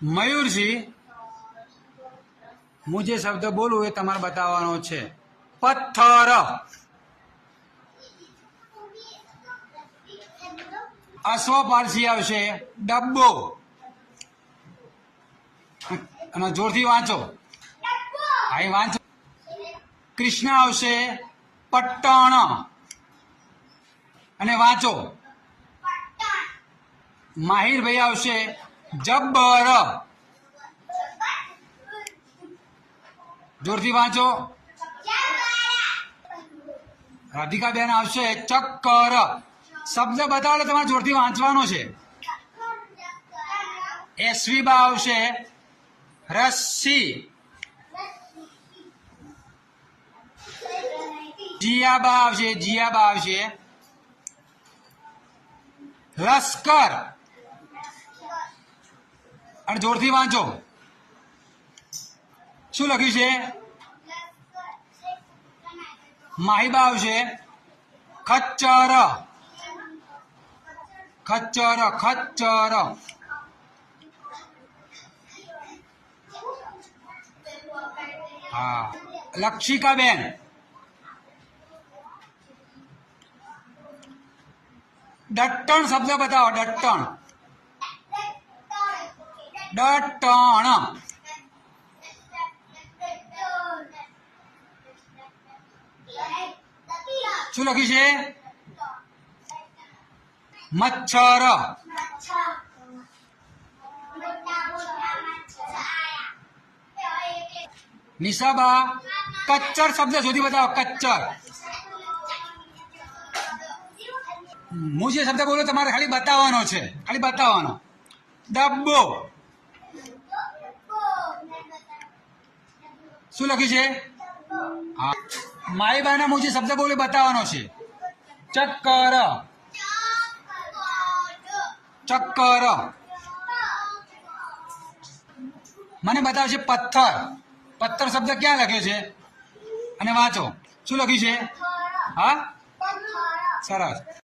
મયુરજી, હું જે શબ્દ બોલું એ તમારે બતાવવાનો છે. પથ્થર. અશ્વ પારસી આવશે ડબ્બો. અને જોરથી વાંચો. અહીં વાંચો. કૃષ્ણ આવશે પટ્ટણ. અને વાંચો. માહિરભાઈ આવશે જબ્બર. જોરથી વાંચો. રાધિકાબેન આવશે ચક્કર. શબ્દ બતાવો તમારે જોરથી વાંચવાનો છે. એસવી બા આવશે રસ્સી. જીયાબા આવશે લશ્કર. અને જોરથી વાંચો. શું લખ્યું છે? માહિબા આવશે ખચ્ચર. હા. લક્ષિકાબેન ડટ્ટણ શબ્દ બતાવો. ડટ્ટણ. શું લખ્યું છે? મચ્છર. નિશાબા કચ્ચર શબ્દ શોધી બતાવો. કચ્ચર. હું જે શબ્દ બોલું તમારે ખાલી બતાવવાનો છે. ડબ્બો. શું લખ્યું છે? હા. માઈબાને હું જે શબ્દ બોલું બતાવવાનો છે. ચક્કર. મને બતાવશે પથ્થર. પથ્થર શબ્દ ક્યાં લખ્યો છે? અને વાંચો. શું લખ્યું છે? હા, સરસ.